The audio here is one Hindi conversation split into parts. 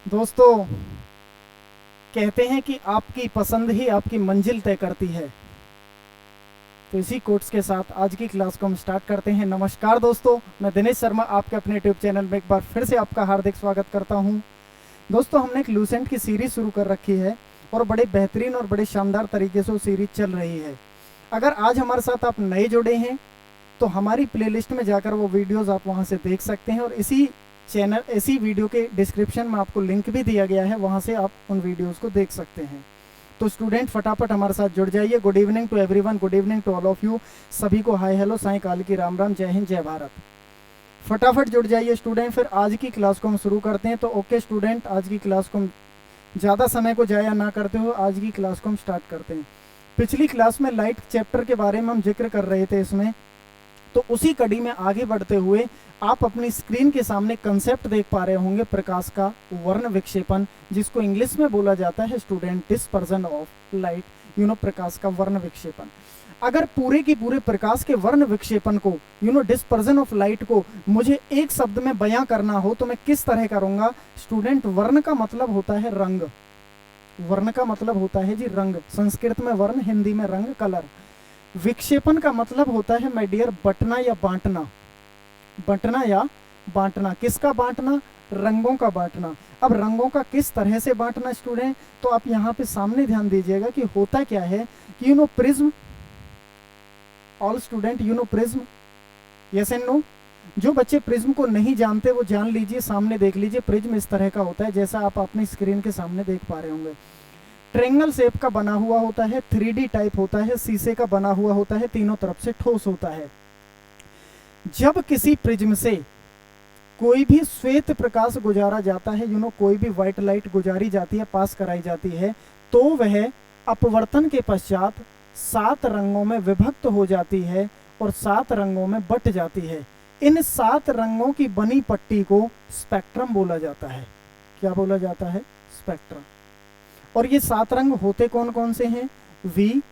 दोस्तों, कहते हैं कि आपकी पसंद ही आपकी मंजिल तय करती है। तो इसी कोट्स के साथ आज की क्लास को हम स्टार्ट करते हैं। नमस्कार दोस्तों, मैं दिनेश शर्मा आपके अपने यूट्यूब चैनल में एक बार फिर से आपका हार्दिक स्वागत करता हूं। दोस्तों, हमने एक लूसेंट की सीरीज शुरू कर रखी है और बड़े बेहतरीन और बड़े शानदार तरीके से वो सीरीज चल रही है। अगर आज हमारे साथ आप नए जुड़े हैं तो हमारी प्लेलिस्ट में जाकर वो वीडियोज़ आप वहाँ से देख सकते हैं और इसी वीडियो के डिस्क्रिप्शन में आपको लिंक भी दिया गया है, वहाँ से आप उन वीडियोज़ को देख सकते हैं। तो स्टूडेंट फटाफट हमारे साथ जुड़ जाइए। Good evening to everyone, good evening to all of you. सभी को हाय हेलो, साईं काल की राम राम, जय हिंद जय भारत। फटाफट जुड़ जाइए स्टूडेंट। फिर आज की क्लास को हम शुरू करते हैं। तो ओके स्टूडेंट, आज की क्लास को हम ज़्यादा समय को जाया ना करते हुए आज की क्लास को हम स्टार्ट करते हैं। पिछली क्लास में लाइट चैप्टर के बारे में हम जिक्र कर रहे थे इसमें, तो उसी कड़ी में आगे बढ़ते हुए आप अपनी स्क्रीन के सामने कंसेप्ट देख पा रहे होंगे, प्रकाश का वर्ण विक्षेपन, जिसको इंग्लिश में बोला जाता है स्टूडेंट डिस्पर्जन ऑफ लाइट। प्रकाश का वर्ण विक्षेपन। अगर पूरे की पूरे प्रकाश के वर्ण विक्षेपन को डिस्पर्जन ऑफ लाइट को मुझे एक शब्द में बयां करना हो तो मैं किस तरह करूंगा स्टूडेंट? वर्ण का मतलब होता है रंग। वर्ण का मतलब होता है जी रंग। संस्कृत में वर्ण, हिंदी में रंग, कलर। विक्षेपन का मतलब होता है माय डियर बंटना या बांटना। बंटना या बांटना। किसका बांटना? रंगों का बांटना। अब रंगों का किस तरह से बांटना स्टूडेंट? तो आप यहाँ पे सामने ध्यान दीजिएगा कि होता क्या है कि prism. All student prism, yes and no? जो बच्चे प्रिज्म को नहीं जानते वो जान लीजिए, सामने देख लीजिए। प्रिज्म इस तरह का होता है जैसा आप अपनी स्क्रीन के सामने देख पा रहे होंगे। ट्रेंगल शेप का बना हुआ होता है, 3D टाइप होता है, शीशे का बना हुआ होता है, तीनों तरफ से ठोस होता है। जब किसी प्रिज्म से कोई भी श्वेत प्रकाश गुजारा जाता है, कोई भी व्हाइट लाइट गुजारी जाती है, पास कराई जाती है, तो वह अपवर्तन के पश्चात 7 रंगों में विभक्त हो जाती है और 7 रंगों में बट जाती है। इन 7 रंगों की बनी पट्टी को स्पेक्ट्रम बोला जाता है। क्या बोला जाता है? स्पेक्ट्रम। और ये 7 रंग होते कौन कौन से हैं? V,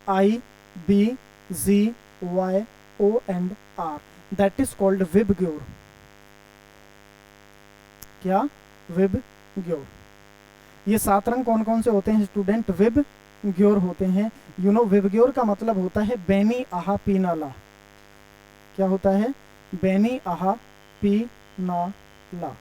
I, B, Z, Y, O and R। That is called VIBGYOR. क्या? विबग्योर। ये 7 रंग कौन कौन से होते हैं स्टूडेंट? विबग्योर होते हैं। विबग्योर का मतलब होता है बैनी आहा पीनाला। क्या होता है? बैनी आहा पीनाला।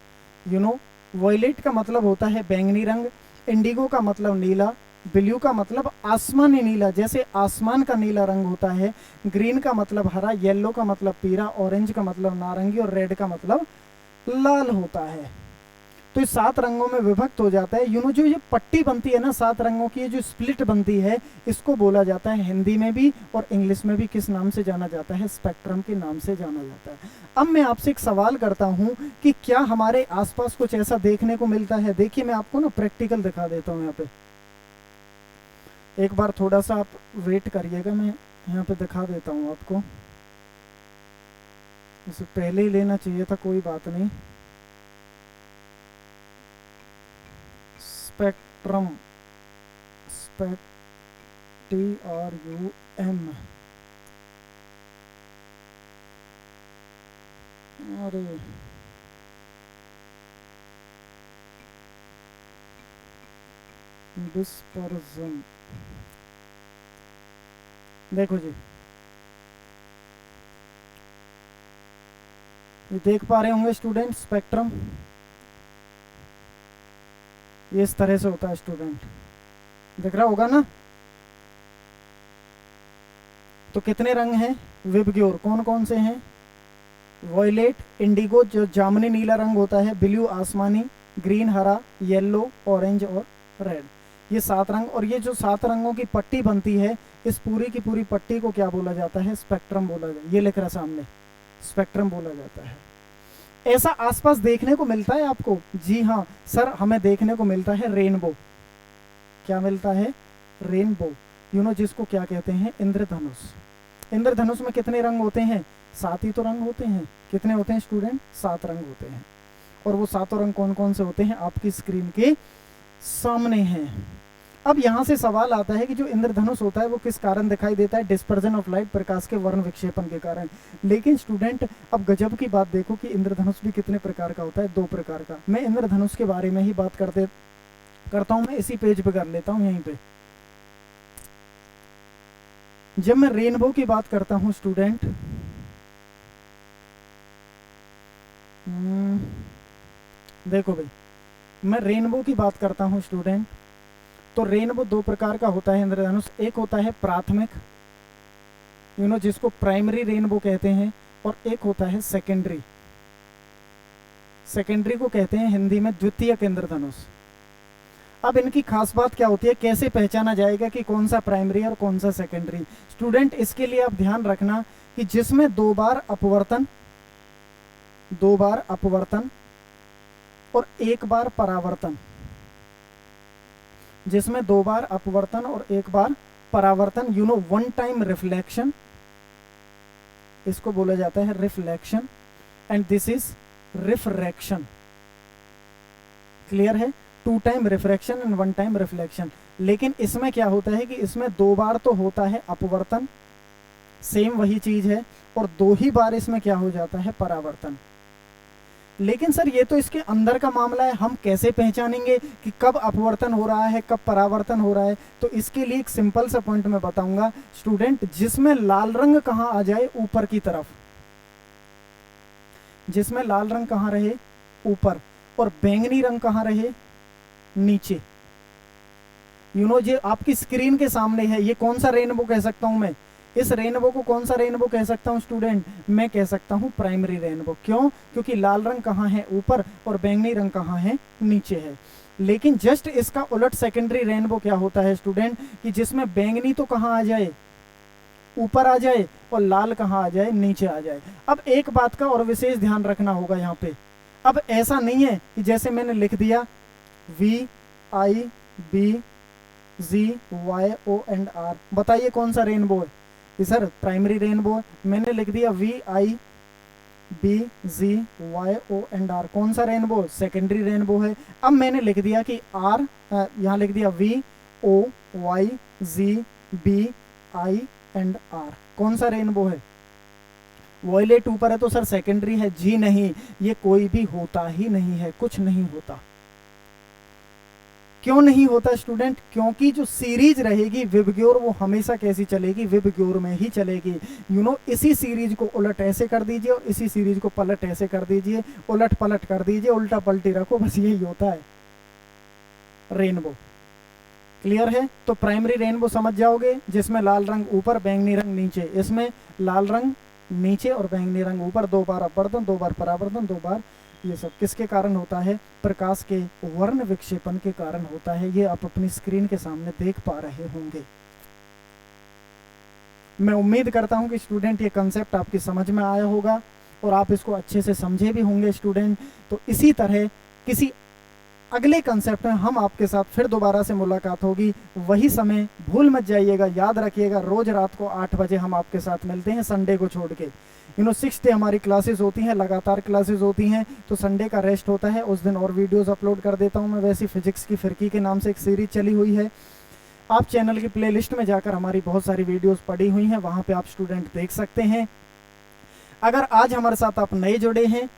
वॉयलेट का मतलब होता है बैंगनी रंग। इंडिगो का मतलब नीला। ब्लू का मतलब आसमानी नीला, जैसे आसमान का नीला रंग होता है। ग्रीन का मतलब हरा। येलो का मतलब पीला। ऑरेंज का मतलब नारंगी। और रेड का मतलब लाल होता है। तो इस 7 रंगों में विभक्त हो जाता है। जो ये पट्टी बनती है ना 7 रंगों की, जो स्प्लिट बनती है, इसको बोला जाता है हिंदी में भी और इंग्लिश में भी किस नाम से जाना जाता है? स्पेक्ट्रम के नाम से जाना जाता है। अब मैं आपसे एक सवाल करता हूं कि क्या हमारे आसपास कुछ ऐसा देखने को मिलता है? देखिए, मैं आपको ना प्रैक्टिकल दिखा देता हूं। यहाँ पे एक बार थोड़ा सा आप वेट करिएगा, मैं यहाँ पे दिखा देता हूँ आपको। इसे पहले ही लेना चाहिए था, कोई बात नहीं। Spectrum, TRUM। अरे डिस्पर्जन। देखो जी, ये देख पा रहे होंगे स्टूडेंट स्पेक्ट्रम। ये इस तरह से होता है स्टूडेंट, दिख रहा होगा ना? तो कितने रंग हैं विबग्योर? कौन कौन से हैं? वॉयलेट, इंडिगो जो जामुनी नीला रंग होता है, ब्लू आसमानी, ग्रीन हरा, येलो, ऑरेंज और रेड। ये 7 रंग। और ये जो 7 रंगों की पट्टी बनती है, इस पूरी की पूरी पट्टी को क्या बोला जाता है? स्पेक्ट्रम बोला जाता है। ये लिख रहा सामने, स्पेक्ट्रम बोला जाता है। ऐसा आसपास देखने को मिलता है आपको? जी हाँ सर, हमें देखने को मिलता है रेनबो। क्या मिलता है? रेनबो। जिसको क्या कहते हैं? इंद्रधनुष। इंद्रधनुष में कितने रंग होते हैं? 7 ही तो रंग होते हैं। कितने होते हैं स्टूडेंट? 7 रंग होते हैं। और वो 7 रंग कौन कौन से होते हैं? आपकी स्क्रीन के सामने हैं। अब यहाँ से सवाल आता है कि जो इंद्रधनुष होता है वो किस कारण दिखाई देता है? डिस्पर्जन ऑफ लाइट, प्रकाश के वर्ण विक्षेपण के कारण। लेकिन स्टूडेंट अब गजब की बात देखो कि इंद्रधनुष भी कितने प्रकार का होता है? 2 प्रकार का। मैं इंद्रधनुष के बारे में ही बात करता हूँ। मैं इसी पेज पे कर लेता हूँ। यहीं पे जब मैं रेनबो की बात करता हूँ स्टूडेंट, देखो भाई, मैं रेनबो की बात करता हूँ स्टूडेंट, तो रेनबो 2 प्रकार का होता है इंद्रधनुष। एक होता है प्राथमिक, जिसको प्राइमरी रेनबो कहते हैं, और एक होता है सेकेंडरी। सेकेंडरी को कहते हैं हिंदी में द्वितीयक इंद्रधनुष। अब इनकी खास बात क्या होती है? कैसे पहचाना जाएगा कि कौन सा प्राइमरी और कौन सा सेकेंडरी? स्टूडेंट इसके लिए आप ध्यान रखना कि जिसमें 2 बार अपवर्तन और 1 बार परावर्तन, जिसमें 2 बार अपवर्तन और 1 बार परावर्तन, वन टाइम रिफ्लेक्शन, इसको बोला जाता है reflection, and this is refraction. Clear है? 2 time refraction and 1 time reflection. लेकिन इसमें क्या होता है कि इसमें 2 बार तो होता है अपवर्तन, सेम वही चीज है, और 2 ही बार इसमें क्या हो जाता है? परावर्तन। लेकिन सर ये तो इसके अंदर का मामला है, हम कैसे पहचानेंगे कि कब अपवर्तन हो रहा है, कब परावर्तन हो रहा है? तो इसके लिए एक सिंपल सा पॉइंट मैं बताऊंगा स्टूडेंट, जिसमें लाल रंग कहाँ आ जाए? ऊपर की तरफ। जिसमें लाल रंग कहाँ रहे? ऊपर, और बैंगनी रंग कहाँ रहे? नीचे। ये आपकी स्क्रीन के सामने है। ये कौन सा रेनबो कह सकता हूं मैं? इस रेनबो को कौन सा रेनबो कह सकता हूं स्टूडेंट? मैं कह सकता हूं प्राइमरी रेनबो। क्यों? क्योंकि लाल रंग कहाँ है? ऊपर, और बैंगनी रंग कहाँ है? नीचे है। लेकिन जस्ट इसका उलट सेकेंडरी रेनबो क्या होता है स्टूडेंट, कि जिसमें बैंगनी तो कहाँ आ जाए? ऊपर आ जाए, और लाल कहाँ आ जाए? नीचे आ जाए। अब एक बात का और विशेष ध्यान रखना होगा यहाँ पे। अब ऐसा नहीं है कि जैसे मैंने लिख दिया VIBZYO एंड R, बताइए कौन सा रेनबो है? सर प्राइमरी रेनबो है। मैंने लिख दिया VIBZYO एंड R, कौन सा रेनबो? सेकेंडरी रेनबो है। अब मैंने लिख दिया कि R, यहाँ लिख दिया VOYZBI एंड R, कौन सा रेनबो है? वॉयलेट ऊपर है तो सर सेकेंडरी है। जी नहीं, ये कोई भी होता ही नहीं है, कुछ नहीं होता। क्यों नहीं होता स्टूडेंट? क्योंकि जो सीरीज रहेगी विबग्योर, वो हमेशा कैसी चलेगी? विबग्योर में ही चलेगी। इसी सीरीज को उलट ऐसे कर दीजिए और इसी सीरीज को पलट ऐसे कर दीजिए, उलट पलट कर दीजिए, उल्टा पलटी रखो, बस यही होता है रेनबो। क्लियर है? तो प्राइमरी रेनबो समझ जाओगे, जिसमें लाल रंग ऊपर, बैंगनी रंग नीचे। इसमें लाल रंग नीचे और बैंगनी रंग ऊपर, 2 बार अपवर्तन, 2 बार परावर्तन, 2 बार ये सब किसके कारण होता है? प्रकाश के वर्ण विक्षेपण के कारण होता है। ये आप अपनी स्क्रीन के सामने देख पा रहे होंगे। मैं उम्मीद करता हूं कि स्टूडेंट ये कंसेप्ट आपकी समझ में आया होगा और आप इसको अच्छे से समझे भी होंगे स्टूडेंट। तो इसी तरह किसी अगले कंसेप्ट में हम आपके साथ फिर दोबारा से मुलाकात होगी। वही समय भूल मत जाइएगा, याद रखिएगा, रोज रात को 8 बजे हम आपके साथ मिलते हैं, संडे को छोड़ के। 6 डे हमारी क्लासेस होती हैं, लगातार क्लासेस होती हैं, तो संडे का रेस्ट होता है, उस दिन और वीडियोस अपलोड कर देता हूं मैं। वैसे फिजिक्स की फिरकी के नाम से एक सीरीज चली हुई है, आप चैनल की प्लेलिस्ट में जाकर हमारी बहुत सारी वीडियोस पड़ी हुई हैं, वहां पे आप स्टूडेंट देख सकते हैं। अगर आज हमारे साथ आप नए जुड़े हैं,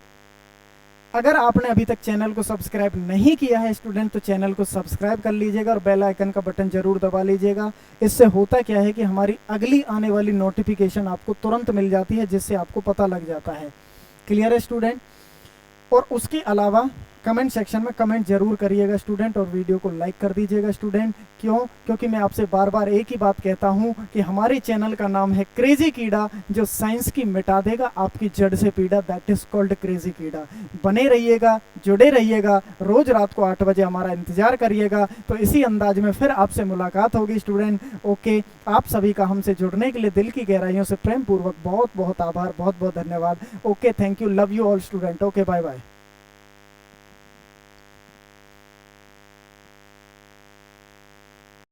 अगर आपने अभी तक चैनल को सब्सक्राइब नहीं किया है स्टूडेंट, तो चैनल को सब्सक्राइब कर लीजिएगा और बेल आइकन का बटन जरूर दबा लीजिएगा। इससे होता क्या है कि हमारी अगली आने वाली नोटिफिकेशन आपको तुरंत मिल जाती है, जिससे आपको पता लग जाता है। क्लियर है स्टूडेंट? और उसके अलावा कमेंट सेक्शन में कमेंट जरूर करिएगा स्टूडेंट, और वीडियो को लाइक कर दीजिएगा स्टूडेंट। क्यों? क्योंकि मैं आपसे बार बार एक ही बात कहता हूं कि हमारे चैनल का नाम है क्रेजी कीड़ा, जो साइंस की मिटा देगा आपकी जड़ से पीड़ा। दैट इज कॉल्ड क्रेजी कीड़ा। बने रहिएगा, जुड़े रहिएगा, रोज रात को 8 बजे हमारा इंतजार करिएगा। तो इसी अंदाज में फिर आपसे मुलाकात होगी स्टूडेंट। ओके, आप सभी का हमसे जुड़ने के लिए दिल की गहराइयों से प्रेम पूर्वक बहुत बहुत आभार, बहुत बहुत धन्यवाद। Okay, thank you, love you all student. Okay, bye bye.